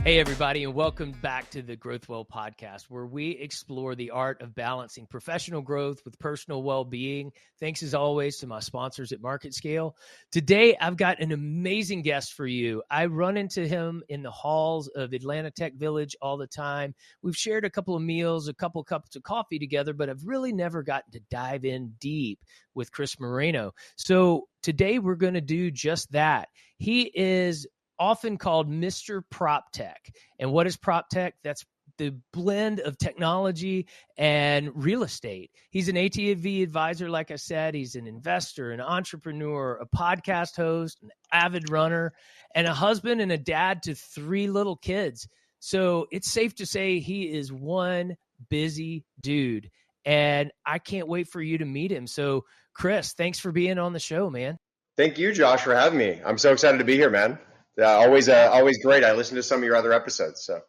Hey, everybody, and welcome back to the GrowthWell Podcast, where we explore the art of balancing professional growth with personal well-being. Thanks, as always, to my sponsors at MarketScale. Today, I've got an amazing guest for you. I run into him in the halls of Atlanta Tech Village all the time. We've shared a couple of meals, a couple cups of coffee together, but I've really never gotten to dive in deep with Chris Moreno. So today, we're going to do just that. He is often called Mr. PropTech. And what is PropTech? That's the blend of technology and real estate. He's an ATV advisor, like I said. He's an investor, an entrepreneur, a podcast host, an avid runner, and a husband and a dad to 3 little kids. So it's safe to say he is one busy dude. And I can't wait for you to meet him. So, Chris, thanks for being on the show, man. Thank you, Josh, for having me. I'm so excited to be here, man. Always great. I listened to some of your other episodes. So,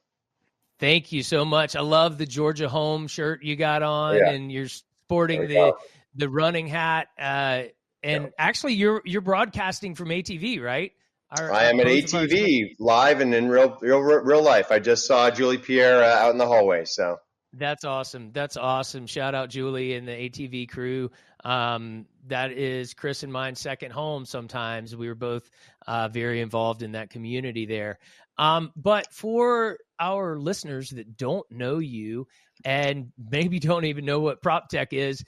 thank you so much. I love the Georgia Home shirt you got on, and you're sporting the running hat. Actually, you're broadcasting from ATV, right? I am at ATV live and in real life. I just saw Julie Pierre out in the hallway. So that's awesome. That's awesome. Shout out Julie and the ATV crew. That is Chris and mine's second home sometimes. We were both very involved in that community there. But for our listeners that don't know you and maybe don't even know what PropTech is,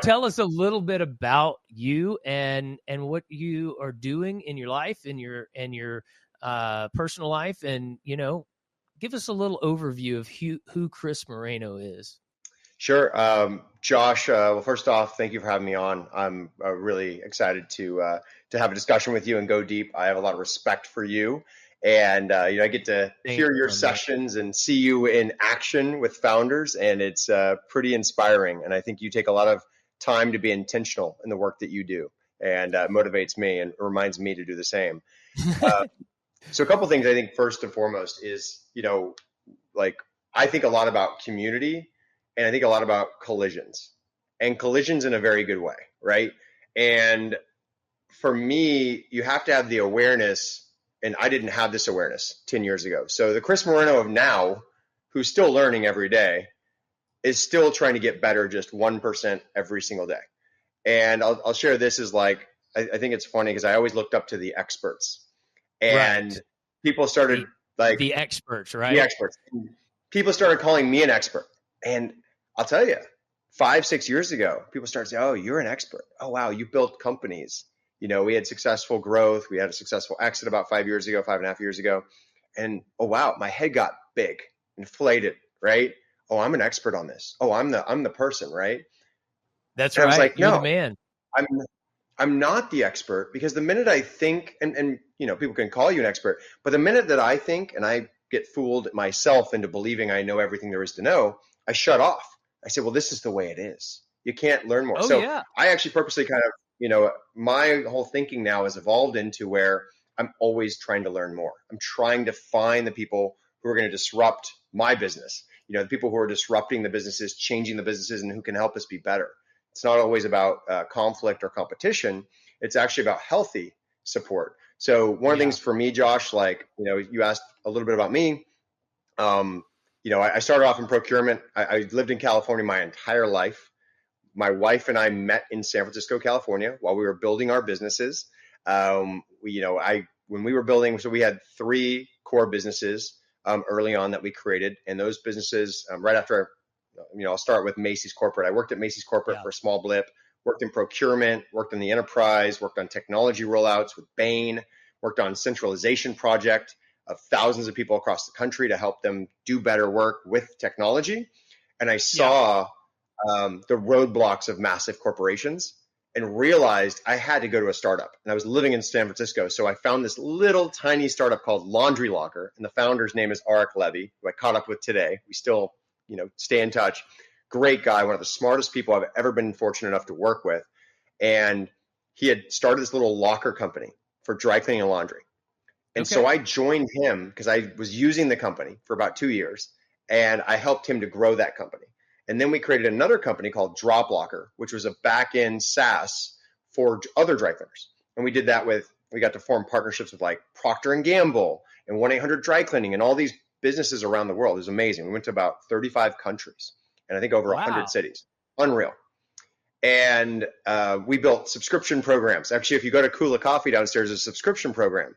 tell us a little bit about you and what you are doing in your life, in your personal life, and, give us a little overview of who Chris Moreno is. Sure. Josh, well, first off, thank you for having me on. I'm really excited to have a discussion with you and go deep. I have a lot of respect for you. And, I get to hear your sessions and see you in action with founders. And it's pretty inspiring. And I think you take a lot of time to be intentional in the work that you do. And motivates me and reminds me to do the same. So a couple things I think first and foremost is, I think a lot about community. And I think a lot about collisions in a very good way, right? And for me, you have to have the awareness, and I didn't have this awareness 10 years ago. So the Chris Moreno of now, who's still learning every day, is still trying to get better just 1% every single day. And I'll share this as I think it's funny because I always looked up to the experts. And people started the experts, right? The experts. People started calling me an expert. And I'll tell you, 5-6 years ago, people started saying, "Oh, you're an expert. Oh, wow, you built companies." We had successful growth. We had a successful exit about 5.5 years ago. And, oh, wow, my head got big, inflated, right? Oh, I'm an expert on this. Oh, I'm the person, right? That's and right. I was like, you're no, the man. I'm not the expert, because the minute I think, and people can call you an expert, but the minute that I think and I get fooled myself into believing I know everything there is to know, I shut off. I say, well, this is the way it is. You can't learn more. I actually purposely kind of, my whole thinking now has evolved into where I'm always trying to learn more. I'm trying to find the people who are going to disrupt my business, the people who are disrupting the businesses, changing the businesses, and who can help us be better. It's not always about conflict or competition. It's actually about healthy support. So one of the things for me, Josh, you asked a little bit about me. I started off in procurement. I lived in California my entire life. My wife and I met in San Francisco, California, while we were building our businesses. When we were building, so we had 3 core businesses early on that we created, and those businesses, right after, I'll start with Macy's Corporate. I worked at Macy's Corporate for a small blip, worked in procurement, worked in the enterprise, worked on technology rollouts with Bain, worked on centralization project of thousands of people across the country to help them do better work with technology. And I saw the roadblocks of massive corporations and realized I had to go to a startup. And I was living in San Francisco. So I found this little tiny startup called Laundry Locker. And the founder's name is Arik Levy, who I caught up with today. We still, stay in touch. Great guy, one of the smartest people I've ever been fortunate enough to work with. And he had started this little locker company for dry cleaning and laundry. And so I joined him because I was using the company for about 2 years, and I helped him to grow that company. And then we created another company called Drop Locker, which was a back-end SaaS for other dry cleaners. And we did that we got to form partnerships with like Procter & Gamble and 1-800 Dry Cleaning and all these businesses around the world. It was amazing. We went to about 35 countries and I think over 100 cities. Unreal. And we built subscription programs. Actually, if you go to Kula Coffee downstairs, there's a subscription program.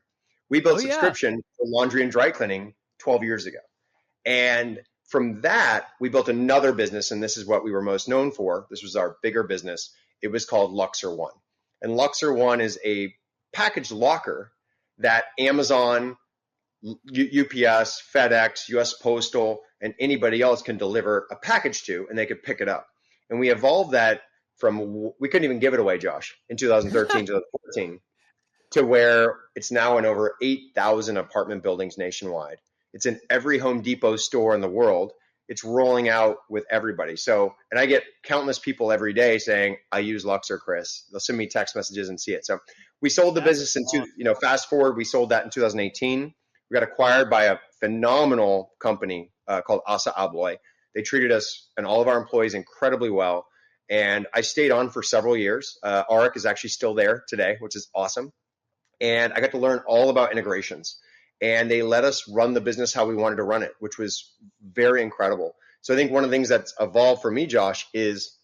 We built subscription for laundry and dry cleaning 12 years ago. And from that, we built another business, and this is what we were most known for. This was our bigger business. It was called Luxor One. And Luxor One is a package locker that Amazon, UPS, FedEx, US Postal, and anybody else can deliver a package to, and they could pick it up. And we evolved that from, we couldn't even give it away, Josh, in 2013 to 2014, to where it's now in over 8,000 apartment buildings nationwide. It's in every Home Depot store in the world. It's rolling out with everybody. So, and I get countless people every day saying, I use Luxor, Chris. They'll send me text messages and see it. So we sold the business fast forward, we sold that in 2018. We got acquired by a phenomenal company called Assa Abloy. They treated us and all of our employees incredibly well. And I stayed on for several years. Arik is actually still there today, which is awesome. And I got to learn all about integrations. And they let us run the business how we wanted to run it, which was very incredible. So I think one of the things that's evolved for me, Josh, is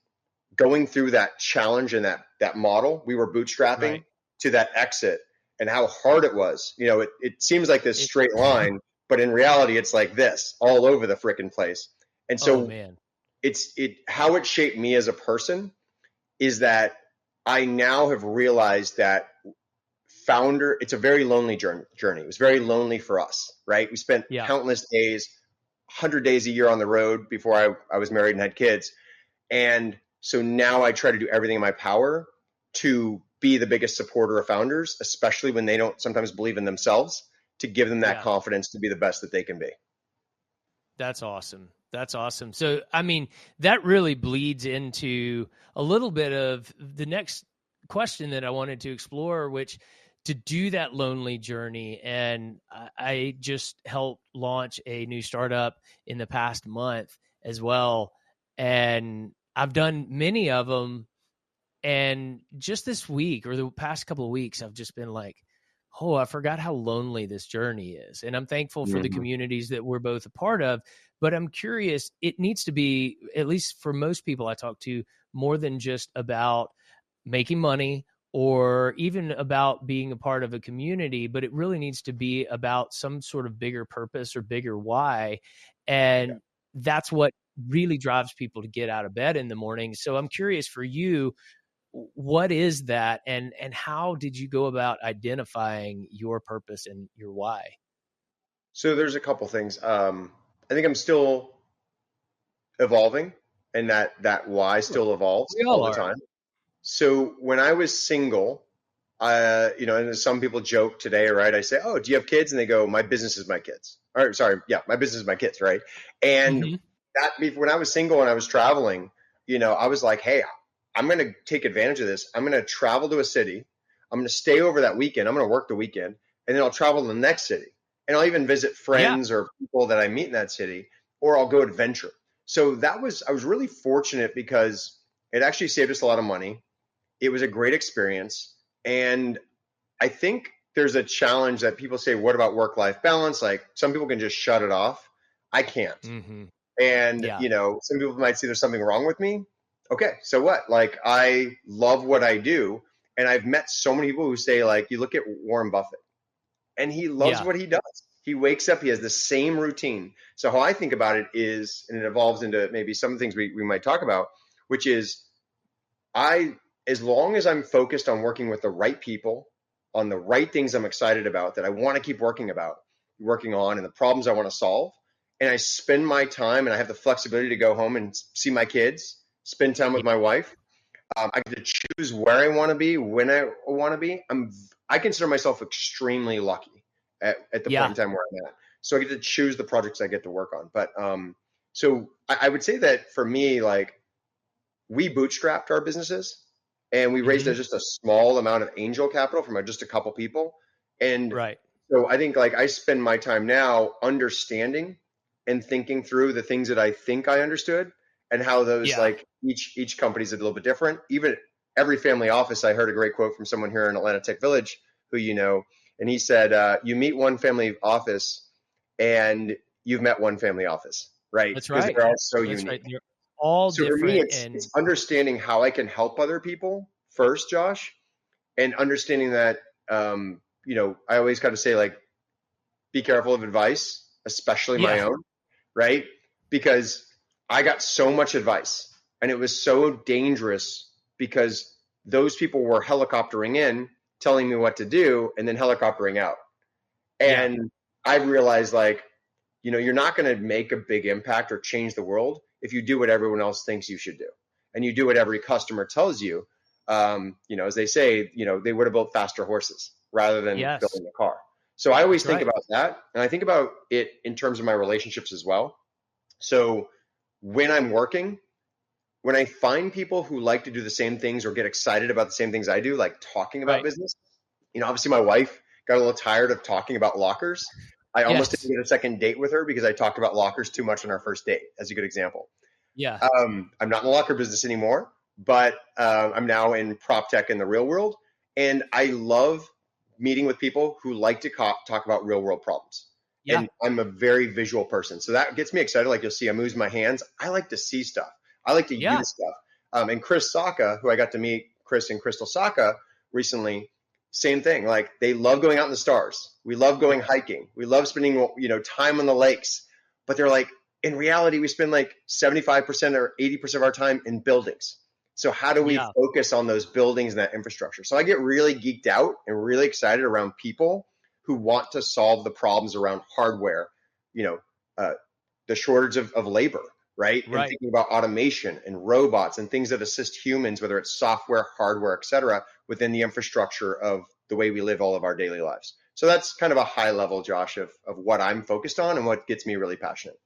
going through that challenge and that model. We were bootstrapping to that exit and how hard it was. You know, it seems like this straight line, but in reality, it's like this all over the frickin' place. And so how it shaped me as a person is that I now have realized that it's a very lonely journey. It was very lonely for us, right? We spent countless days, 100 days a year on the road before I was married and had kids. And so now I try to do everything in my power to be the biggest supporter of founders, especially when they don't sometimes believe in themselves, to give them that confidence to be the best that they can be. That's awesome. That's awesome. So, I mean, that really bleeds into a little bit of the next question that I wanted to explore, which to do that lonely journey. And I just helped launch a new startup in the past month as well. And I've done many of them. And just this week or the past couple of weeks, I've just been like, oh, I forgot how lonely this journey is. And I'm thankful for the communities that we're both a part of. But I'm curious, it needs to be, at least for most people I talk to, more than just about making money or even about being a part of a community, but it really needs to be about some sort of bigger purpose or bigger why. And that's what really drives people to get out of bed in the morning. So I'm curious for you, what is that? And how did you go about identifying your purpose and your why? So there's a couple things. I think I'm still evolving, and that why still evolves all the time. So when I was single, and some people joke today, right? I say, oh, do you have kids? And they go, my business is my kids. Or sorry, my business is my kids, right? And when I was single and I was traveling, I was like, hey, I'm going to take advantage of this. I'm going to travel to a city. I'm going to stay over that weekend. I'm going to work the weekend, and then I'll travel to the next city. And I'll even visit friends or people that I meet in that city, or I'll go adventure. So I was really fortunate because it actually saved us a lot of money. It was a great experience. And I think there's a challenge that people say, what about work-life balance? Like some people can just shut it off. I can't. And, some people might say there's something wrong with me. Okay, so what? Like I love what I do. And I've met so many people who say like, you look at Warren Buffett and he loves what he does. He wakes up, he has the same routine. So how I think about it is, and it evolves into maybe some things we might talk about, which is as long as I'm focused on working with the right people, on the right things I'm excited about, that I want to keep working on, and the problems I want to solve, and I spend my time and I have the flexibility to go home and see my kids, spend time with my wife, I get to choose where I want to be, when I want to be. I consider myself extremely lucky at the point in time where I'm at. So I get to choose the projects I get to work on. But so I would say that for me, like we bootstrapped our businesses and we raised just a small amount of angel capital from just a couple people. And so I think like I spend my time now understanding and thinking through the things that I think I understood and how those like each company is a little bit different. Even every family office, I heard a great quote from someone here in Atlanta Tech Village who and he said, you meet one family office and you've met one family office, right? That's Because right. they're all so That's unique. right. They're all So for different. me, it's understanding how I can help other people first, Josh, and understanding that, I always got to say, like, be careful of advice, especially my Yeah. own, right? Because I got so much advice and it was so dangerous because those people were helicoptering in, telling me what to do, and then helicoptering out. And I realized, like, you're not going to make a big impact or change the world if you do what everyone else thinks you should do. And you do what every customer tells you. As they say, they would have built faster horses rather than building a car. So I always think about that. And I think about it in terms of my relationships as well. So when I'm working, when I find people who like to do the same things or get excited about the same things I do, like talking about business, obviously my wife got a little tired of talking about lockers. I almost didn't get a second date with her because I talked about lockers too much on our first date, as a good example. Yeah. I'm not in the locker business anymore, but I'm now in PropTech in the real world. And I love meeting with people who like to talk about real world problems. Yeah. And I'm a very visual person. So that gets me excited. Like you'll see, I'm using my hands. I like to see stuff. I like to use stuff. And Chris Saka, who I got to meet, Chris and Crystal Saka recently, same thing. Like they love going out in the stars. We love going hiking. We love spending, time on the lakes. But they're like, in reality, we spend like 75% or 80% of our time in buildings. So how do we focus on those buildings and that infrastructure? So I get really geeked out and really excited around people who want to solve the problems around hardware, the shortage of labor, right? And thinking about automation and robots and things that assist humans, whether it's software, hardware, et cetera, within the infrastructure of the way we live all of our daily lives. So that's kind of a high level, Josh, of what I'm focused on and what gets me really passionate.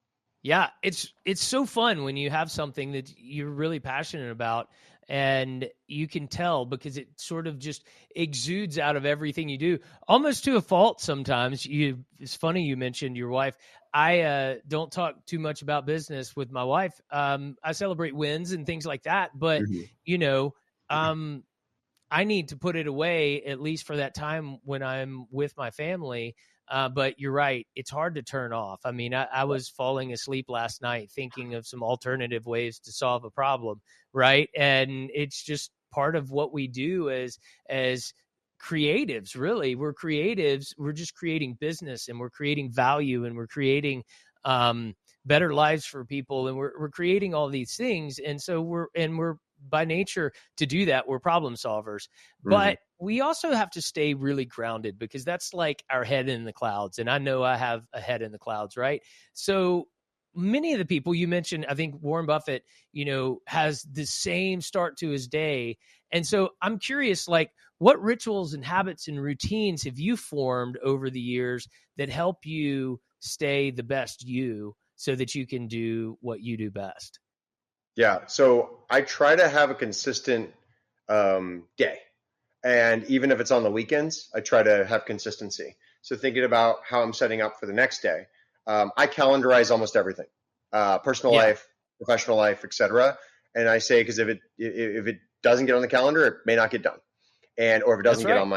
Yeah, it's so fun when you have something that you're really passionate about and you can tell because it sort of just exudes out of everything you do, almost to a fault sometimes. It's funny you mentioned your wife. I don't talk too much about business with my wife. I celebrate wins and things like that, but I need to put it away at least for that time when I'm with my family. But you're right. It's hard to turn off. I mean, I was falling asleep last night thinking of some alternative ways to solve a problem, right? And it's just part of what we do as creatives, really. We're creatives. We're just creating business and we're creating value and we're creating better lives for people. And we're creating all these things. And so we're by nature to do that, we're problem solvers. But we also have to stay really grounded because that's like our head in the clouds. And I know I have a head in the clouds, right? So many of the people you mentioned, I think Warren Buffett, has the same start to his day. And so I'm curious, like, what rituals and habits and routines have you formed over the years that help you stay the best you so that you can do what you do best? Yeah. So I try to have a consistent day. And even if it's on the weekends, I try to have consistency. So thinking about how I'm setting up for the next day, I calendarize almost everything, personal life, professional life, et cetera. And I say, because if it doesn't get on the calendar, it may not get done. Or if it doesn't get on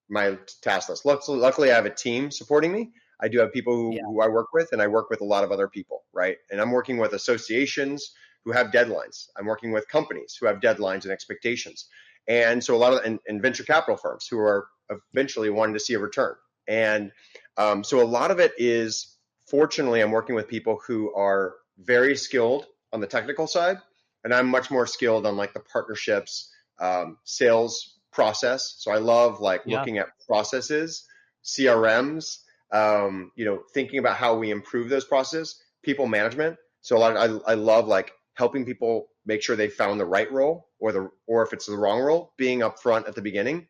my task list. Luckily, I have a team supporting me. I do have people who I work with, and I work with a lot of other people, right? And I'm working with associations who have deadlines. I'm working with companies who have deadlines and expectations. And so a lot of and venture capital firms who are eventually wanting to see a return. And so a lot of it is, fortunately, I'm working with people who are very skilled on the technical side, and I'm much more skilled on like the partnerships, sales process. So I love looking at processes, CRMs, thinking about how we improve those processes, people management. So I love helping people make sure they found the right role or if it's the wrong role, being upfront at the beginning.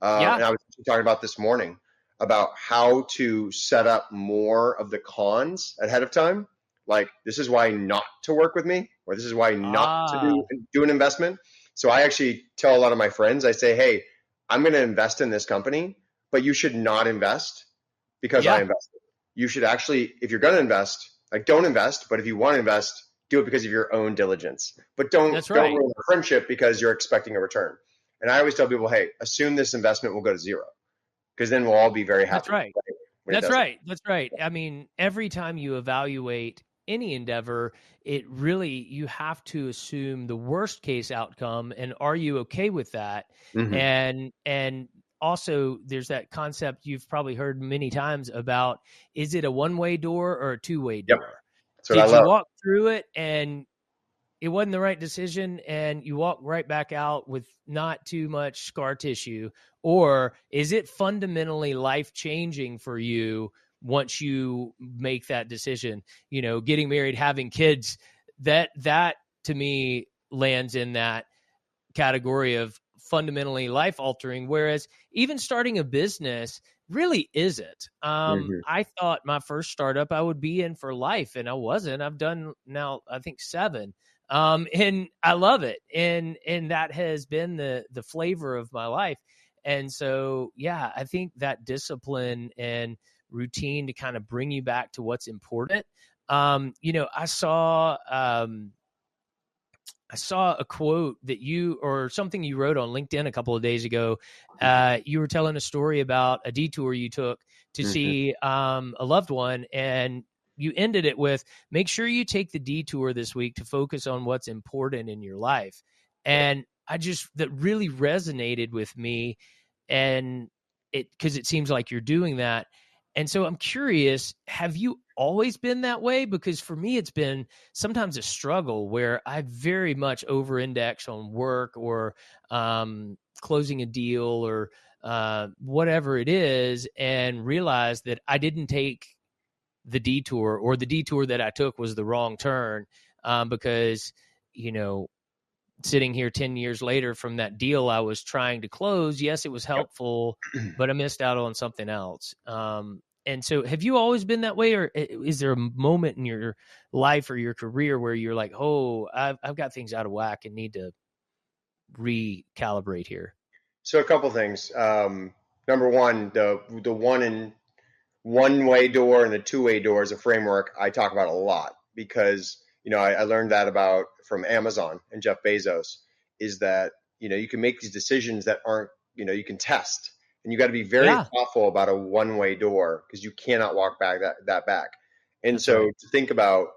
And I was talking about this morning about how to set up more of the cons ahead of time. Like, this is why not to work with me, or this is why not to do an investment. So I actually tell a lot of my friends, I say, hey, I'm going to invest in this company, but you should not invest because I invested. You should actually, if you're going to invest, don't invest, but if you want to invest, do it because of your own diligence. But don't ruin a friendship because you're expecting a return. And I always tell people, hey, assume this investment will go to zero, because then we'll all be very happy. That's right. when it That's doesn't. right. That's right. I mean, every time you evaluate any endeavor, you have to assume the worst case outcome, and are you okay with that? Mm-hmm. And also there's that concept you've probably heard many times about, is it a one-way door or a two-way Yep. door? That's what I Did you love. walk through it and it wasn't the right decision and you walk right back out with not too much scar tissue? Or is it fundamentally life-changing for you once you make that decision? You know, getting married, having kids, that to me lands in that category of fundamentally life-altering, whereas even starting a business really isn't. Mm-hmm. I thought my first startup I would be in for life, and I wasn't. I've done now, I think 7. And I love it. And that has been the flavor of my life. And so, yeah, I think that discipline and routine to kind of bring you back to what's important. You know, I saw a quote that or something you wrote on LinkedIn a couple of days ago. You were telling a story about a detour you took to Mm-hmm. see a loved one, and you ended it with, make sure you take the detour this week to focus on what's important in your life. And that really resonated with me, and because it seems like you're doing that. And so I'm curious, have you always been that way? Because for me, it's been sometimes a struggle where I very much over-index on work or closing a deal or whatever it is, and realize that I didn't take the detour, or the detour that I took was the wrong turn, because, you know, sitting here 10 years later from that deal I was trying to close, yes, it was helpful, but I missed out on something else. And so have you always been that way, or is there a moment in your life or your career where you're like, oh, I've got things out of whack and need to recalibrate here? So a couple things. Number one, the one-way door and the two-way door is a framework I talk about a lot, because, you know, I learned that from Amazon and Jeff Bezos, is that, you know, you can make these decisions that aren't, you know, you can test, and you got to be very thoughtful about a one-way door, because you cannot walk back that back. And That's right. to think about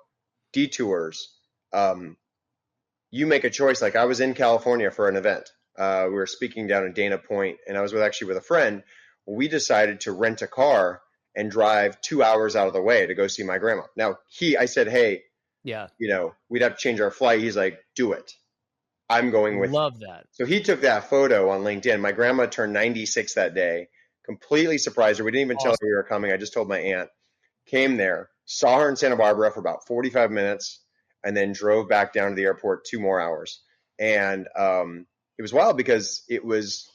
detours, you make a choice. Like, I was in California for an event. We were speaking down in Dana Point, and I was with a friend. We decided to rent a car and drive 2 hours out of the way to go see my grandma. Now, I said, hey, you know, we'd have to change our flight. He's like, do it. I'm going with you. Love that. So he took that photo on LinkedIn. My grandma turned 96 that day. Completely surprised her. We didn't even tell her we were coming. I just told my aunt. Came there, saw her in Santa Barbara for about 45 minutes, and then drove back down to the airport 2 more hours. And it was wild, because it was,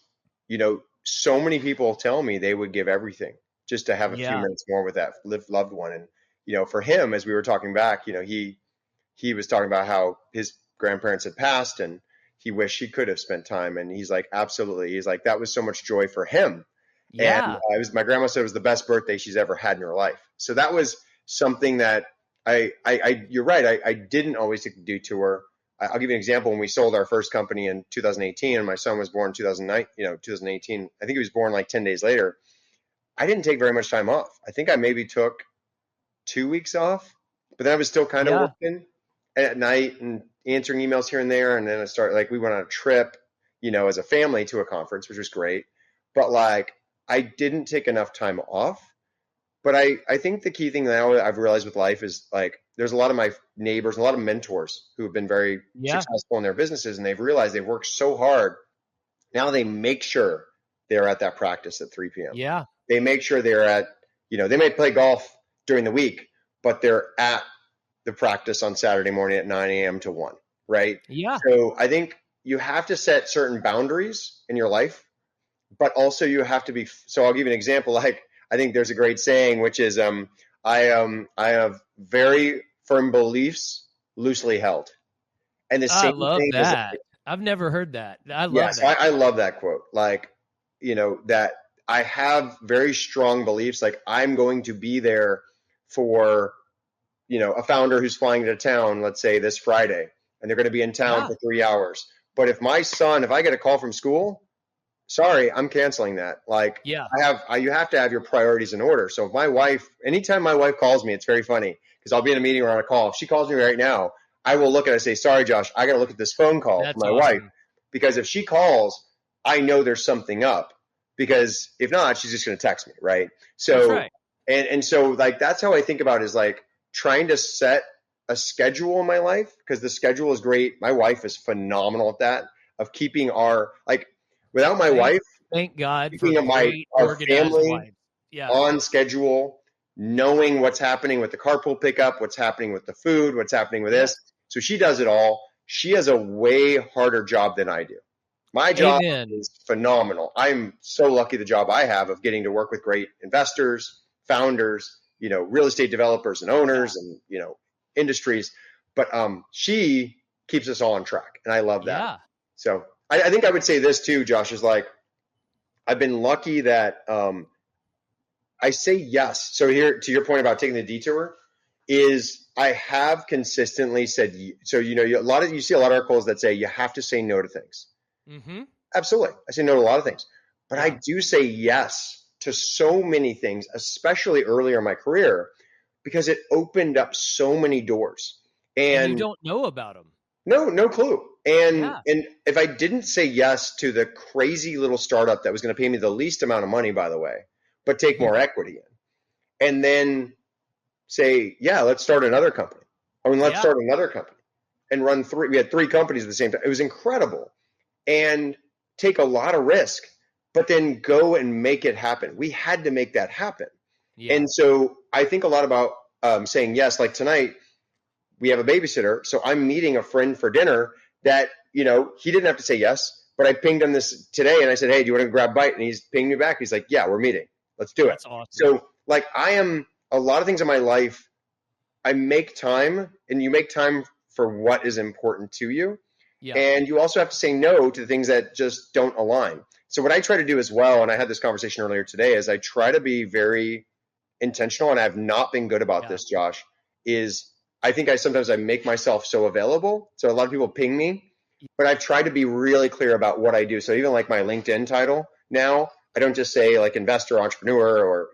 you know, so many people tell me they would give everything just to have a few minutes more with that loved one. And, you know, for him, as we were talking back, you know, he was talking about how his grandparents had passed and he wished he could have spent time. And he's like, absolutely. He's like, that was so much joy for him. Yeah. And my grandma said it was the best birthday she's ever had in her life. So that was something that you're right. I didn't always take the detour. I'll give you an example. When we sold our first company in 2018, and my son was born in 2018, I think he was born like 10 days later. I didn't take very much time off. I think I maybe took 2 weeks off, but then I was still kind of working at night and answering emails here and there. And then I started, like, we went on a trip, you know, as a family to a conference, which was great. But like, I didn't take enough time off. But I think the key thing now I've realized with life is, like, there's a lot of my neighbors, a lot of mentors who have been very successful in their businesses, and they've realized they've worked so hard. Now they make sure they're at that practice at 3 p.m. Yeah. They make sure they're at, you know, they may play golf during the week, but they're at the practice on Saturday morning at 9 a.m. to 1, right? Yeah. So I think you have to set certain boundaries in your life, but also you have to be, so I'll give you an example. Like, I think there's a great saying, which is, I have very firm beliefs, loosely held. And the same I love thing that. I've never heard that. I love that. I love that quote. Like, you know, that I have very strong beliefs. Like, I'm going to be there for, you know, a founder who's flying into town, let's say this Friday, and they're going to be in town for 3 hours. But if I get a call from school, sorry, I'm canceling that. Like Yeah. you have to have your priorities in order. So if anytime my wife calls me, it's very funny because I'll be in a meeting or on a call. If she calls me right now, I will look at it and say, sorry, Josh, I got to look at this phone call from That's my wife, awesome. because if she calls, I know there's something up, because if not, she's just going to text me. Right. So, That's right. and so like, that's how I think about it, is like trying to set a schedule in my life, because the schedule is great. My wife is phenomenal at that, of keeping without my wife, Thank God for keeping great our organized family wives. Yeah. on schedule, knowing what's happening with the carpool pickup, what's happening with the food, what's happening with this. So she does it all. She has a way harder job than I do. My job Amen. is phenomenal. I'm so lucky the job I have of getting to work with great investors, founders, real estate developers and owners and, industries. But she keeps us all on track. And I love that. Yeah. So I think I would say this too, Josh, is like, I've been lucky that I say yes. So here, to your point about taking the detour, is I have consistently said, so, you see a lot of articles that say you have to say no to things. Mm-hmm. Absolutely. I say no to a lot of things, but Yeah. I do say yes to so many things, especially earlier in my career, because it opened up so many doors. And you don't know about them. No clue. And Yeah. and if I didn't say yes to the crazy little startup that was going to pay me the least amount of money, by the way, but take more equity in, and then say, yeah, let's start another company. Let's start another company and run three. We had three companies at the same time. It was incredible, and take a lot of risk, but then go and make it happen. We had to make that happen. Yeah. And so I think a lot about saying yes. Like tonight, we have a babysitter, so I'm meeting a friend for dinner that, he didn't have to say yes, but I pinged him this today and I said, hey, do you want to grab a bite? And he's pinged me back. He's like, yeah, we're meeting. Let's do it. That's awesome. So like, I am a lot of things in my life, I make time, and you make time for what is important to you. Yeah. And you also have to say no to the things that just don't align. So what I try to do as well, and I had this conversation earlier today, is I try to be very intentional, and I have not been good about this, Josh, is I think sometimes I make myself so available. So a lot of people ping me, but I've tried to be really clear about what I do. So even like my LinkedIn title now, I don't just say like investor, entrepreneur, or,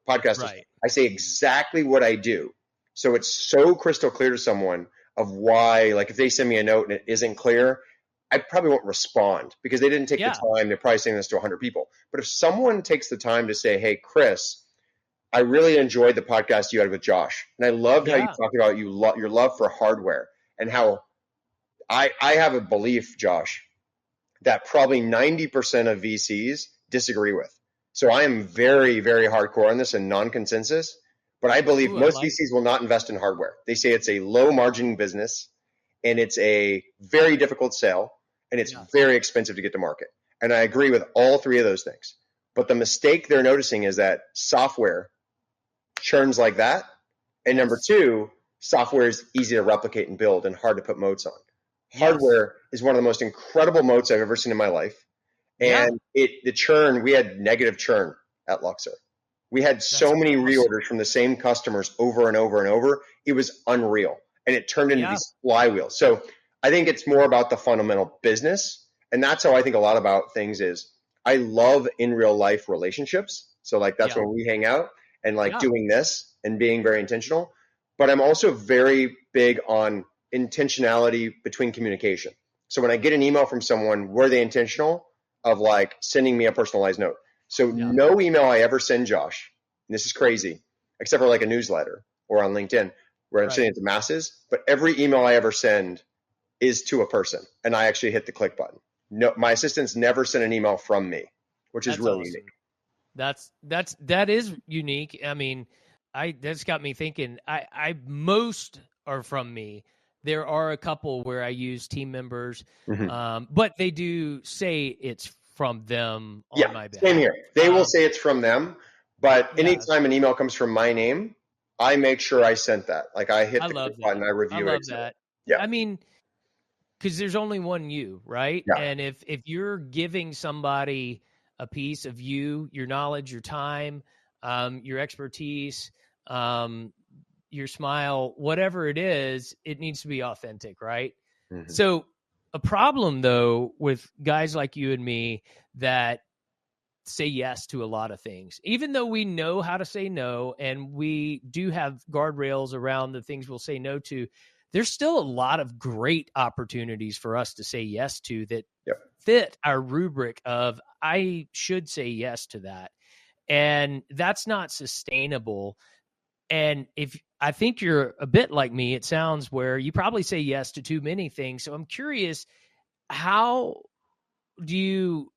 podcaster. Right. I say exactly what I do. So it's so crystal clear to someone of why, like if they send me a note and it isn't clear, I probably won't respond because they didn't take the time. They're probably saying this to 100 people. But if someone takes the time to say, hey, Chris, I really enjoyed the podcast you had with Josh. And I loved how you talked about your love for hardware, and how I have a belief, Josh, that probably 90% of VCs disagree with. So I am very, very hardcore on this and non-consensus, but I believe most VCs will not invest in hardware. They say it's a low margin business and it's a very difficult sell and it's very expensive to get to market. And I agree with all three of those things. But the mistake they're noticing is that software churns like that. And number two, software is easy to replicate and build and hard to put moats on. Hardware is one of the most incredible moats I've ever seen in my life. And the churn, we had negative churn at Luxor. We had so many reorders from the same customers over and over and over. It was unreal. And it turned into these flywheels. So I think it's more about the fundamental business. And that's how I think a lot about things is I love in real life relationships. So like that's when we hang out and like doing this and being very intentional. But I'm also very big on intentionality between communication. So when I get an email from someone, were they intentional of like sending me a personalized note? So no email I ever send, Josh, and this is crazy, except for like a newsletter or on LinkedIn where I'm sending it to masses, but every email I ever send is to a person and I actually hit the click button. No, my assistants never send an email from me, which is really unique. That is unique. I mean, that's got me thinking. I most are from me. There are a couple where I use team members, but they do say it's from them on my behalf. Same here. They will say it's from them, but anytime an email comes from my name, I make sure I sent that. Like I hit the click button, I review it. I love that. Yeah. I mean, because there's only one you, right? Yeah. And if you're giving somebody a piece of you, your knowledge, your time, your expertise, your smile, whatever it is, it needs to be authentic, right? So a problem though with guys like you and me that say yes to a lot of things, even though we know how to say no and we do have guardrails around the things we'll say no to. There's still a lot of great opportunities for us to say yes to that fit our rubric of I should say yes to that. And that's not sustainable. And if I think you're a bit like me, it sounds where you probably say yes to too many things. So I'm curious, how do you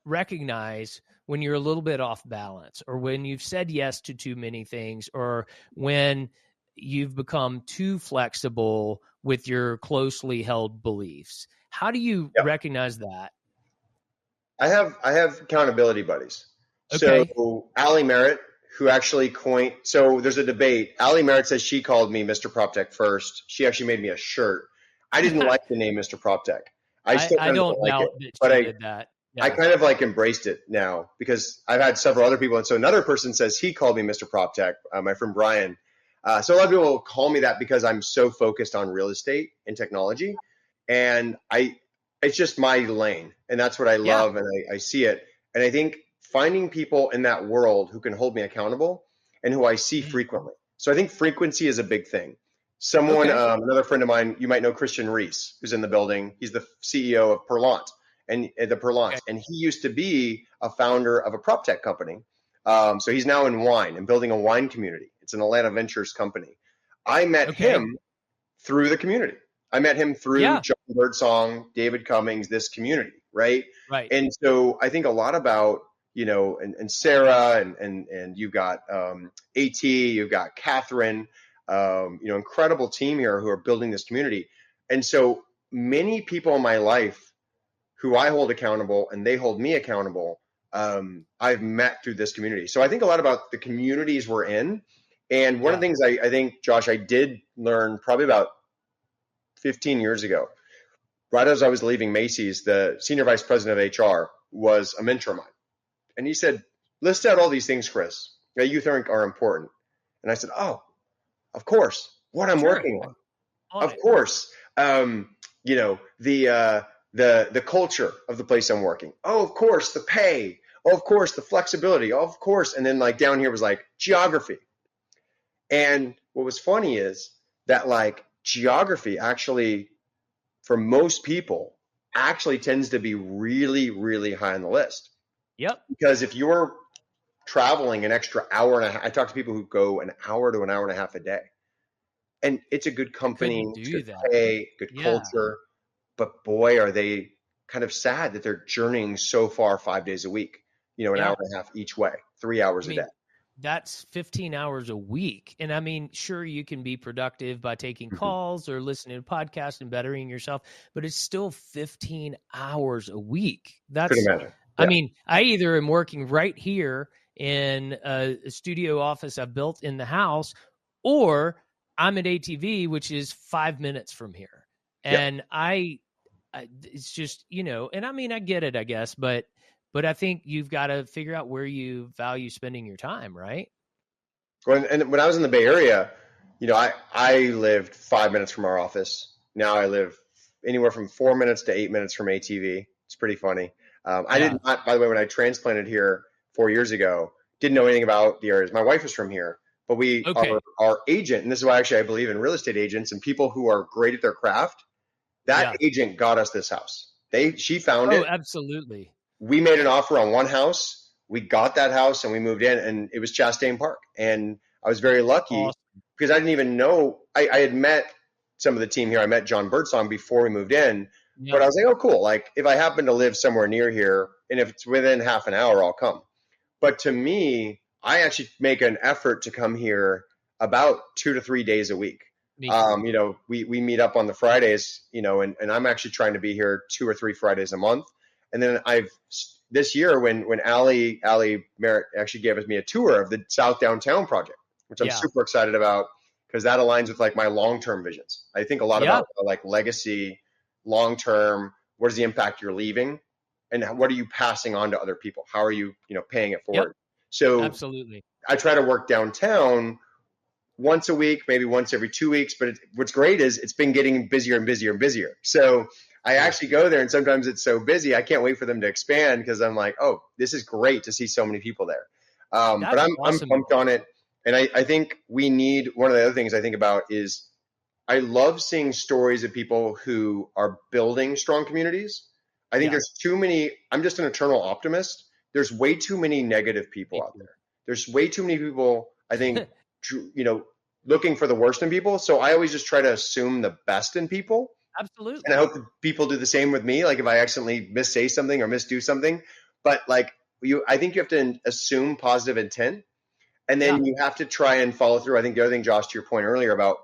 recognize when you're a little bit off balance, or when you've said yes to too many things, or when you've become too flexible with your closely held beliefs? How do you recognize that? I have accountability buddies. Okay. So Allie Merritt, who actually coined, so there's a debate. Allie Merritt says she called me Mr. PropTech first. She actually made me a shirt. I didn't like the name Mr. PropTech. I still kind of don't like it, but I did that. Yeah. I kind of like embraced it now because I've had several other people. And so another person says he called me Mr. PropTech, my friend Brian. So a lot of people call me that because I'm so focused on real estate and technology. And it's just my lane. And that's what I love. And I see it. And I think finding people in that world who can hold me accountable and who I see frequently. So I think frequency is a big thing. Someone, another friend of mine, you might know Christian Reese, who's in the building. He's the CEO of Perlant and he used to be a founder of a PropTech company. So he's now in wine and building a wine community. It's an Atlanta Ventures company. I met him through the community. I met him through John Birdsong, David Cummings, this community, right? Right. And so I think a lot about, and Sarah and you've got AT, you've got Catherine, incredible team here who are building this community. And so many people in my life who I hold accountable and they hold me accountable, I've met through this community. So I think a lot about the communities we're in. And one of the things I think, Josh, I did learn probably about 15 years ago, right as I was leaving Macy's, the senior vice president of HR was a mentor of mine. And he said, list out all these things, Chris, that you think are important. And I said, oh, of course, what I'm working on. Of course, the culture of the place I'm working. Oh, of course, the pay. Oh, of course, the flexibility. Oh, of course. And then like down here was like geography. And what was funny is that like geography actually, for most people, actually tends to be really, really high on the list. Yep. Because if you're traveling an extra hour and a half, I talk to people who go an hour to an hour and a half a day. And it's a good company, good pay, good culture. But boy, are they kind of sad that they're journeying so far 5 days a week, an hour and a half each way, 3 hours a day. That's 15 hours a week. And I mean, sure, you can be productive by taking calls or listening to podcasts and bettering yourself, but it's still 15 hours a week. That's, I mean, I either am working right here in a studio office I've built in the house, or I'm at ATV, which is 5 minutes from here. And it's just, and I mean, I get it, I guess, but I think you've got to figure out where you value spending your time, right? Well, and when I was in the Bay Area, I lived 5 minutes from our office. Now I live anywhere from 4 minutes to 8 minutes from ATV. It's pretty funny. I did not, by the way, when I transplanted here 4 years ago, didn't know anything about the areas. My wife is from here, but our agent, and this is why actually I believe in real estate agents and people who are great at their craft. That agent got us this house. She found it. Oh, absolutely. We made an offer on one house. We got that house and we moved in, and it was Chastain Park. And I was very lucky because I didn't even know. I had met some of the team here. I met John Birdsong before we moved in, but I was like, oh, cool. Like if I happen to live somewhere near here and if it's within half an hour, I'll come. But to me, I actually make an effort to come here about 2 to 3 days a week. We meet up on the Fridays, and I'm actually trying to be here 2 or 3 Fridays a month. And then this year when Allie Merritt actually gave me a tour of the South Downtown project, which I'm super excited about because that aligns with like my long-term visions. I think a lot about like legacy, long-term, what is the impact you're leaving and what are you passing on to other people? How are you, paying it forward? So absolutely. I try to work downtown once a week, maybe once every 2 weeks. But what's great is it's been getting busier and busier and busier. So I actually go there, and sometimes it's so busy, I can't wait for them to expand, because I'm like, oh, this is great to see so many people there. But I'm pumped on it. And I think we need, one of the other things I think about is, I love seeing stories of people who are building strong communities. I think there's too many, I'm just an eternal optimist. There's way too many negative people out there. There's way too many people, I think, looking for the worst in people. So I always just try to assume the best in people. Absolutely. And I hope that people do the same with me. Like if I accidentally missay something or misdo something, but like I think you have to assume positive intent, and then you have to try and follow through. I think the other thing, Josh, to your point earlier about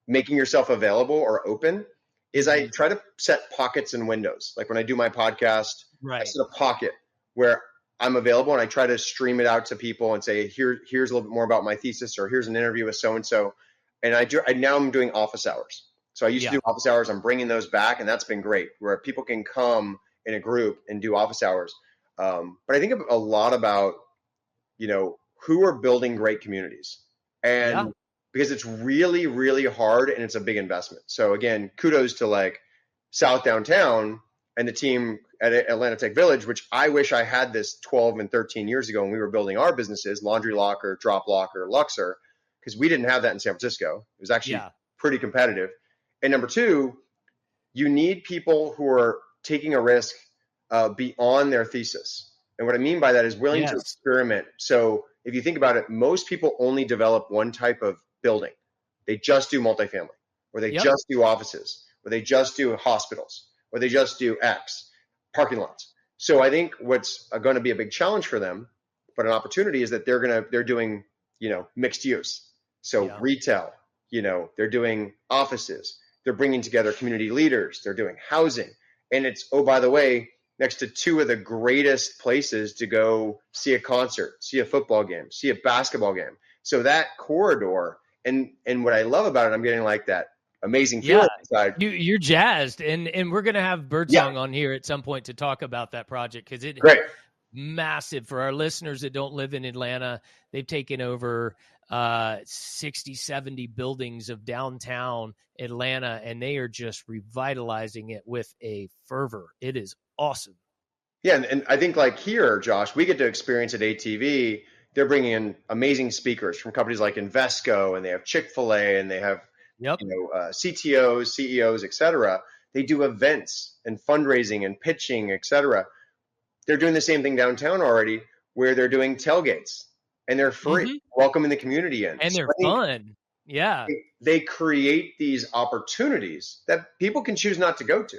making yourself available or open, is I try to set pockets and windows. Like when I do my podcast, I set a pocket where I'm available, and I try to stream it out to people and say, here's a little bit more about my thesis, or here's an interview with so-and-so. And now I'm doing office hours. So I used to do office hours. I'm bringing those back, and that's been great, where people can come in a group and do office hours. But I think a lot about, who are building great communities, and because it's really, really hard, and it's a big investment. So again, kudos to like South Downtown and the team at Atlanta Tech Village, which I wish I had this 12 and 13 years ago when we were building our businesses, Laundry Locker, Drop Locker, Luxor, because we didn't have that in San Francisco. It was actually pretty competitive. And number two, you need people who are taking a risk beyond their thesis. And what I mean by that is willing to experiment. So if you think about it, most people only develop one type of building. They just do multifamily, or they just do offices, or they just do hospitals, or they just do X, parking lots. So I think what's going to be a big challenge for them, but an opportunity, is that they're doing, mixed use. So retail, they're doing offices, they're bringing together community leaders, they're doing housing. And it's, oh, by the way, next to two of the greatest places to go see a concert, see a football game, see a basketball game. So that corridor, and what I love about it, I'm getting like that amazing feeling inside. You're jazzed, and we're gonna have Birdsong on here at some point to talk about that project, because it's massive. For our listeners that don't live in Atlanta, they've taken over 60, 70 buildings of downtown Atlanta, and they are just revitalizing it with a fervor. It is awesome. Yeah, and I think like here, Josh, we get to experience at ATV. They're bringing in amazing speakers from companies like Invesco, and they have Chick-fil-A, and they have CTOs, CEOs, et cetera. They do events and fundraising and pitching, et cetera. They're doing the same thing downtown already, where they're doing tailgates, and they're free, welcoming the community in. And they're fun. Yeah. They create these opportunities that people can choose not to go to.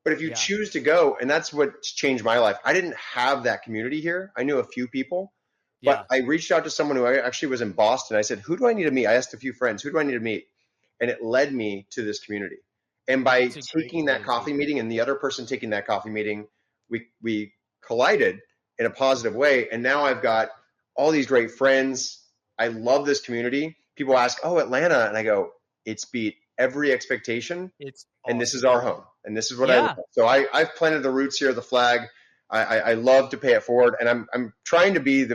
But if you choose to go, and that's what's changed my life. I didn't have that community here. I knew a few people, but I reached out to someone who actually was in Boston. I said, who do I need to meet? I asked a few friends, who do I need to meet? And it led me to this community. And by taking that coffee meeting, and the other person taking that coffee meeting, we collided in a positive way. And now I've got all these great friends. I love this community. People ask, oh, Atlanta. And I go, it's beat every expectation. It's awesome. And this is our home. And this is what I love. So I've planted the roots here, the flag. I love to pay it forward. And I'm trying to be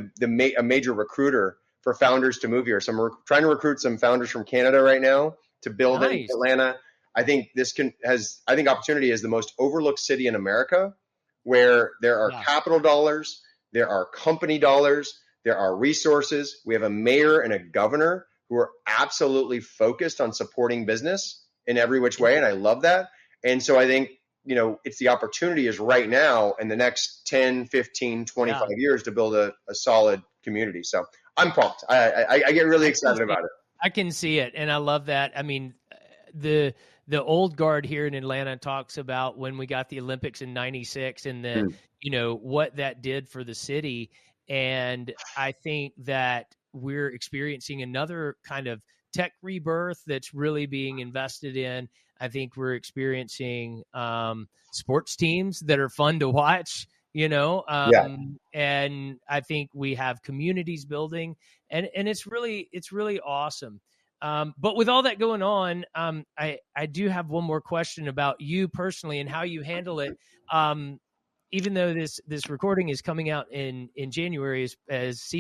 a major recruiter for founders to move here. So I'm trying to recruit some founders from Canada right now to build in Atlanta. I think opportunity is the most overlooked city in America, where there are capital dollars, there are company dollars, there are resources. We have a mayor and a governor who are absolutely focused on supporting business in every which way. And I love that. And so I think, it's the opportunity is right now in the next 10, 15, 25 years to build a solid community. So I'm pumped. I get really excited about it. I can see it. And I love that. I mean, the old guard here in Atlanta talks about when we got the Olympics in '96 and what that did for the city. And I think that we're experiencing another kind of tech rebirth that's really being invested in. I think we're experiencing sports teams that are fun to watch, and I think we have communities building, and it's really awesome. But with all that going on, I do have one more question about you personally and how you handle it. even though this recording is coming out in January as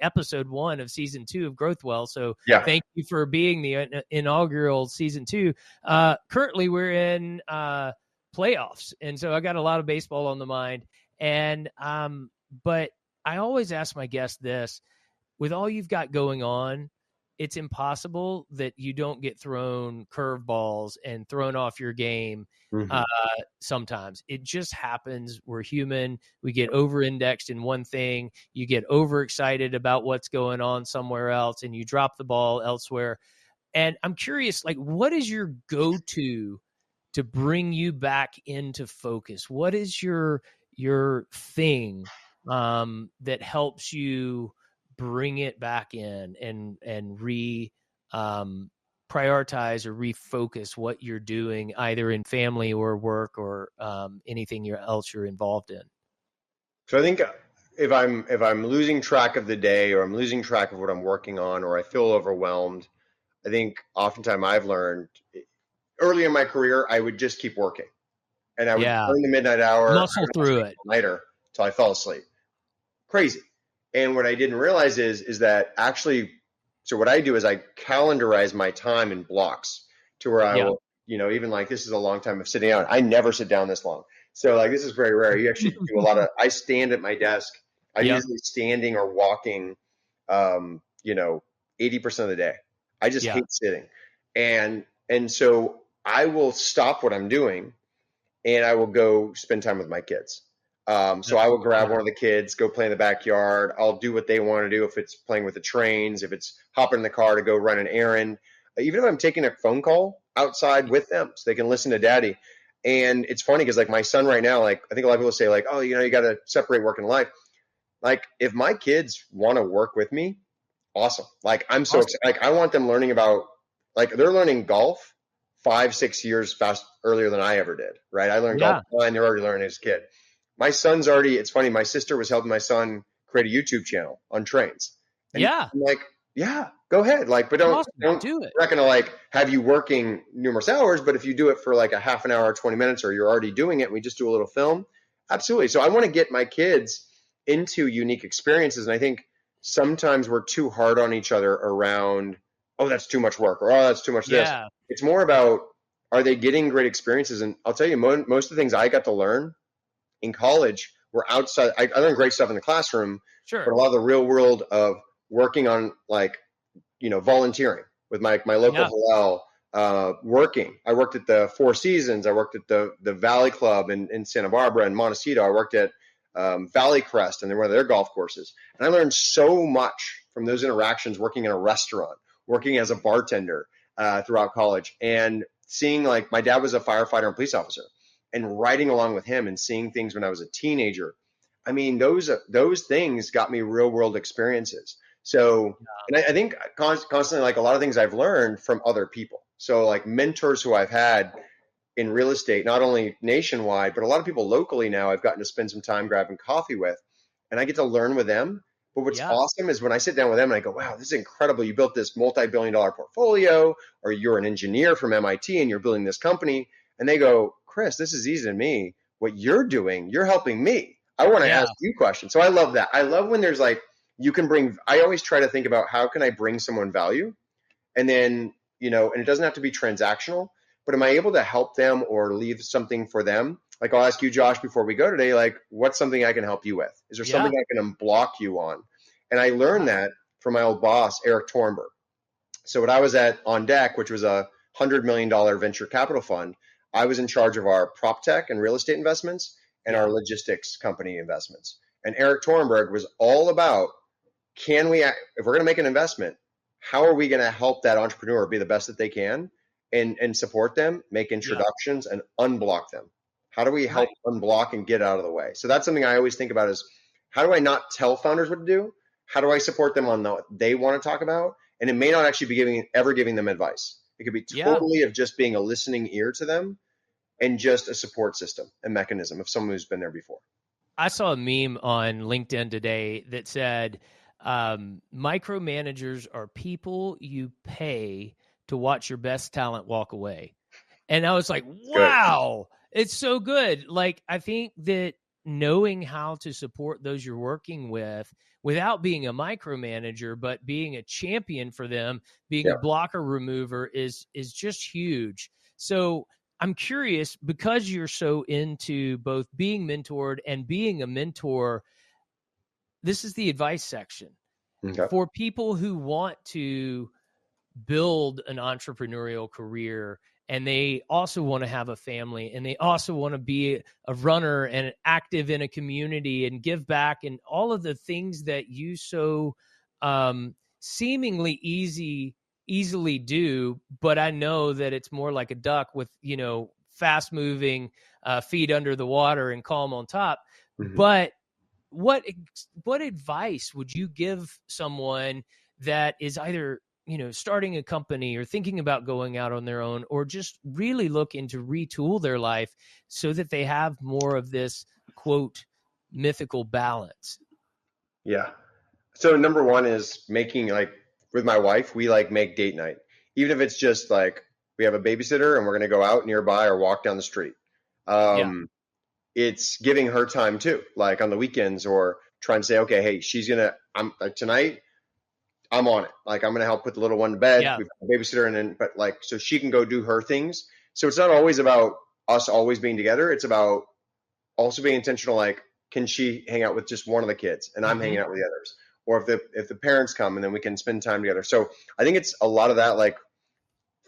episode 1 of season 2 of GrowthWell. So thank you for being the inaugural season 2. Currently we're in playoffs. And so I got a lot of baseball on the mind. And, but I always ask my guests this: with all you've got going on, it's impossible that you don't get thrown curveballs and thrown off your game. Sometimes it just happens. We're human. We get over-indexed in one thing. You get overexcited about what's going on somewhere else, and you drop the ball elsewhere. And I'm curious, like, what is your go-to to bring you back into focus? What is your thing that helps you bring it back in and prioritize or refocus what you're doing, either in family or work or anything else you're involved in? So I think if I'm losing track of the day, or I'm losing track of what I'm working on, or I feel overwhelmed, I think oftentimes I've learned early in my career, I would just keep working, and I would burn the midnight hour, muscle through it later till I fell asleep. Crazy. And what I didn't realize is that actually, so what I do is I calendarize my time in blocks to where I will, even like, this is a long time of sitting down. I never sit down this long. So like, this is very rare. You actually do a lot of, I stand at my desk. I'm usually standing or walking, 80% of the day. I just hate sitting. And so I will stop what I'm doing and I will go spend time with my kids. So I will grab one of the kids, go play in the backyard. I'll do what they want to do. If it's playing with the trains, if it's hopping in the car to go run an errand, even if I'm taking a phone call outside with them so they can listen to daddy. And it's funny because like my son right now, like I think a lot of people say like, oh, you got to separate work and life. Like if my kids want to work with me, awesome. Like I'm so excited. Like I want them learning about, like they're learning golf 5-6 years earlier than I ever did. Right. I learned golf and they're already learning as a kid. My son's already, it's funny, my sister was helping my son create a YouTube channel on trains. And I'm like, go ahead. Like, but don't do it. We're not going to like have you working numerous hours, but if you do it for like a half an hour, 20 minutes, or you're already doing it, and we just do a little film. Absolutely. So I want to get my kids into unique experiences. And I think sometimes we're too hard on each other around, oh, that's too much work, or, oh, that's too much this. It's more about, are they getting great experiences? And I'll tell you, most of the things I got to learn in college were outside. I learned great stuff in the classroom, but a lot of the real world of working on like, volunteering with my local halal, working. I worked at the Four Seasons. I worked at the Valley Club in Santa Barbara and Montecito. I worked at Valley Crest and one of their golf courses. And I learned so much from those interactions, working in a restaurant, working as a bartender throughout college, and seeing like my dad was a firefighter and police officer, and riding along with him and seeing things when I was a teenager. I mean, those things got me real world experiences. So, and I think constantly, like a lot of things I've learned from other people. So like mentors who I've had in real estate, not only nationwide, but a lot of people locally now I've gotten to spend some time grabbing coffee with, and I get to learn with them. But what's awesome is when I sit down with them and I go, wow, this is incredible. You built this multi-billion-dollar portfolio, or you're an engineer from MIT and you're building this company. And they go, Chris, this is easy to me. What you're doing, you're helping me. I want to ask you questions. So I love that. I love when there's like, I always try to think about how can I bring someone value? And then, and it doesn't have to be transactional, but am I able to help them or leave something for them? Like I'll ask you, Josh, before we go today, like what's something I can help you with? Is there something I can unblock you on? And I learned that from my old boss, Eric Tornberg. So when I was at On Deck, which was a $100 million venture capital fund, I was in charge of our PropTech and real estate investments and our logistics company investments. And Eric Tornberg was all about, if we're going to make an investment, how are we going to help that entrepreneur be the best that they can and support them, make introductions and unblock them? How do we help unblock and get out of the way? So that's something I always think about is, how do I not tell founders what to do? How do I support them on what they want to talk about? And it may not actually be ever giving them advice. It could be totally of just being a listening ear to them and just a support system and mechanism of someone who's been there before. I saw a meme on LinkedIn today that said, micromanagers are people you pay to watch your best talent walk away. And I was like, wow. It's so good. Like, I think that knowing how to support those you're working with without being a micromanager, but being a champion for them, being Yeah. a blocker remover is just huge. So I'm curious, because you're so into both being mentored and being a mentor, this is the advice section. Okay. For people who want to build an entrepreneurial career, and they also want to have a family, and they also want to be a runner and active in a community and give back, and all of the things that you so seemingly easily do. But I know that it's more like a duck with, fast moving, feet under the water and calm on top. Mm-hmm. But what advice would you give someone that is either starting a company or thinking about going out on their own, or just really looking to retool their life so that they have more of this, quote, mythical balance? Yeah. So number one is making, like, with my wife, we make date night. Even if it's just like we have a babysitter and we're going to go out nearby or walk down the street. It's giving her time too, like on the weekends, or try and say, okay, hey, tonight I'm on it. Like, I'm going to help put the little one to bed. Yeah. We've got a babysitter, but so she can go do her things. So it's not always about us always being together. It's about also being intentional. Like, can she hang out with just one of the kids and I'm hanging out with the others? Or if the parents come, and then we can spend time together. So I think it's a lot of that, like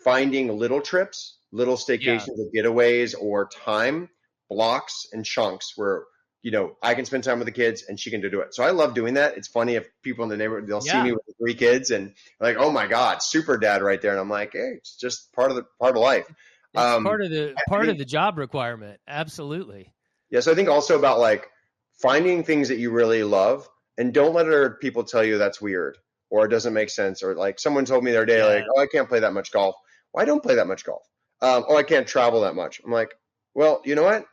finding little trips, little staycations or getaways, or time blocks and chunks where, I can spend time with the kids and she can do it. So I love doing that. It's funny if people in the neighborhood, they'll see me with 3 kids and like, oh my God, super dad right there. And I'm like, hey, it's just part of life. It's part of the job requirement. Absolutely. Yeah. So I think also about like finding things that you really love, and don't let other people tell you that's weird or it doesn't make sense. Or like someone told me the other day, like, oh, I can't play that much golf. Well, I don't play that much golf. Oh, I can't travel that much. I'm like, well, you know what?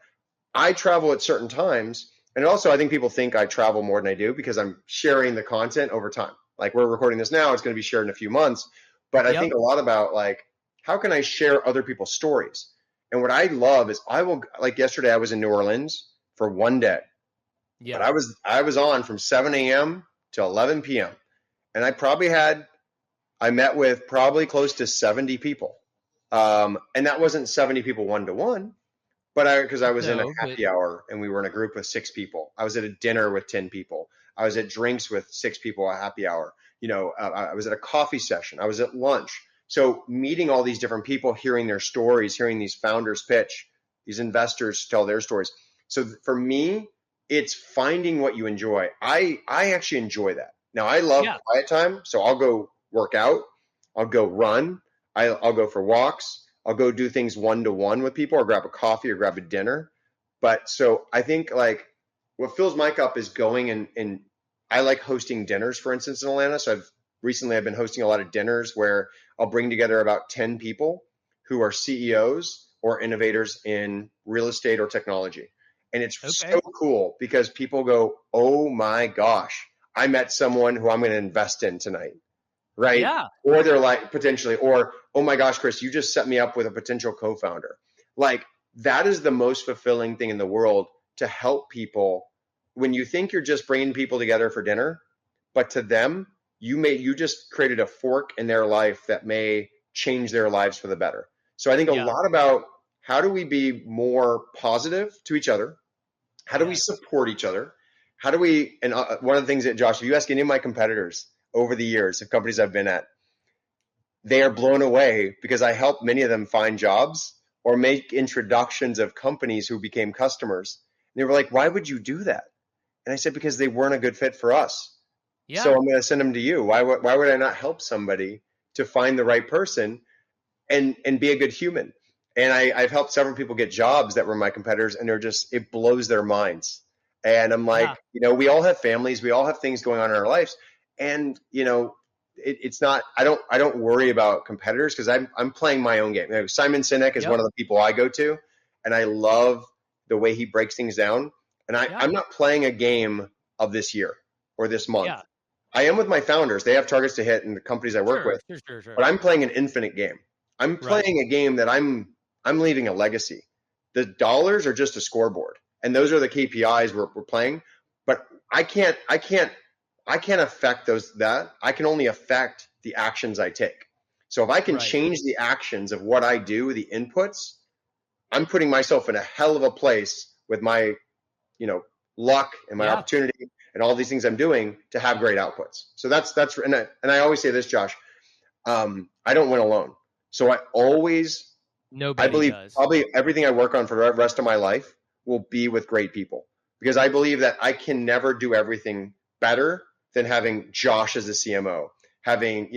I travel at certain times. And also, I think people think I travel more than I do because I'm sharing the content over time. Like, we're recording this now, it's going to be shared in a few months. But I think a lot about like, how can I share other people's stories? And what I love is like yesterday, I was in New Orleans for one day. Yeah. But I was on from 7 a.m. to 11 p.m. And I met with probably close to 70 people. And that wasn't 70 people one-to-one. But because I was in a happy hour and we were in a group with 6 people. I was at a dinner with 10 people. I was at drinks with 6 people, a happy hour. I was at a coffee session. I was at lunch. So meeting all these different people, hearing their stories, hearing these founders pitch, these investors tell their stories. So for me, it's finding what you enjoy. I actually enjoy that. Now, I love quiet time. So I'll go work out. I'll go run. I'll go for walks. I'll go do things one-to-one with people, or grab a coffee or grab a dinner. But so I think like what fills my cup is going and I like hosting dinners, for instance, in Atlanta. So I've been hosting a lot of dinners where I'll bring together about 10 people who are CEOs or innovators in real estate or technology. And it's so cool because people go, oh my gosh, I met someone who I'm going to invest in tonight. Right. Yeah. Or they're like potentially, or, oh my gosh, Chris, you just set me up with a potential co-founder. Like, that is the most fulfilling thing in the world, to help people when you think you're just bringing people together for dinner, but to them, you just created a fork in their life that may change their lives for the better. So I think a lot about how do we be more positive to each other? How do we support each other? How do we, and one of the things that, Josh, if you ask any of my competitors over the years of companies I've been at, they are blown away because I helped many of them find jobs or make introductions of companies who became customers. And they were like, why would you do that? And I said, because they weren't a good fit for us. Yeah. So I'm going to send them to you. Why would I not help somebody to find the right person and be a good human? And I've helped several people get jobs that were my competitors, and it blows their minds. And I'm like, we all have families. We all have things going on in our lives. And, it's not, I don't worry about competitors because I'm playing my own game. Simon Sinek is one of the people I go to, and I love the way he breaks things down. And I'm not playing a game of this year or this month. Yeah. I am with my founders. They have targets to hit in the companies I work with, but I'm playing an infinite game. I'm playing a game that I'm leaving a legacy. The dollars are just a scoreboard, and those are the KPIs we're playing. But I can't affect that. I can only affect the actions I take. So if I can change the actions of what I do, the inputs, I'm putting myself in a hell of a place with my, luck and my opportunity and all these things I'm doing to have great outputs. So that's and I always say this, Josh, I don't win alone. So I believe does. Probably everything I work on for the rest of my life will be with great people, because I believe that I can never do everything better than having Josh as a CMO, having,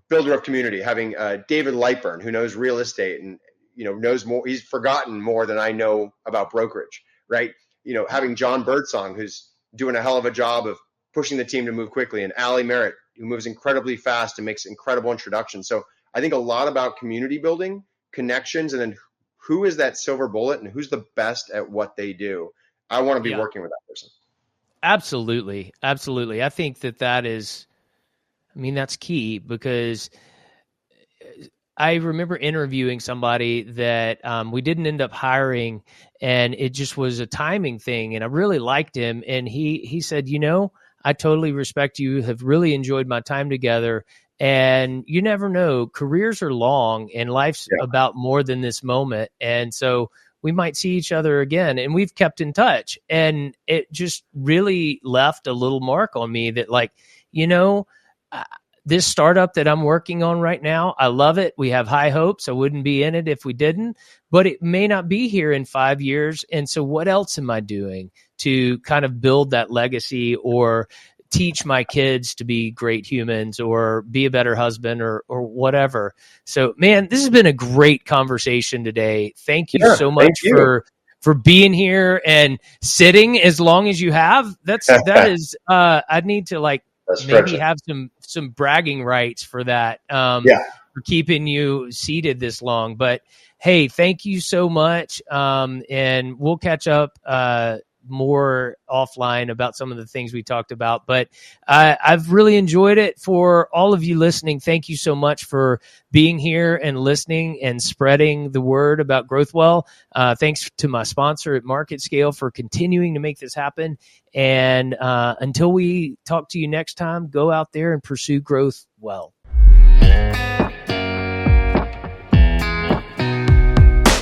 builder of community, having David Lightburn, who knows real estate and, knows more. He's forgotten more than I know about brokerage, right? Having John Birdsong, who's doing a hell of a job of pushing the team to move quickly, and Ali Merritt, who moves incredibly fast and makes incredible introductions. So I think a lot about community building, connections, and then who is that silver bullet and who's the best at what they do. I want to be working with that person. Absolutely. Absolutely. I think that is, that's key, because I remember interviewing somebody that we didn't end up hiring, and it just was a timing thing. And I really liked him. And he said, I totally respect you, have really enjoyed my time together. And you never know, careers are long and life's about more than this moment. And so we might see each other again, and we've kept in touch. And it just really left a little mark on me that, this startup that I'm working on right now, I love it. We have high hopes. I wouldn't be in it if we didn't, but it may not be here in 5 years. And so what else am I doing to kind of build that legacy, or teach my kids to be great humans, or be a better husband, or whatever? So, man, this has been a great conversation today. Thank you so much for being here and sitting as long as you have. That is, I need to maybe have some bragging rights for that, for keeping you seated this long. But hey, thank you so much. And we'll catch up more offline about some of the things we talked about. But I've really enjoyed it. For all of you listening, thank you so much for being here and listening and spreading the word about GrowthWell. Thanks to my sponsor at Market Scale for continuing to make this happen. And until we talk to you next time, go out there and pursue growth well.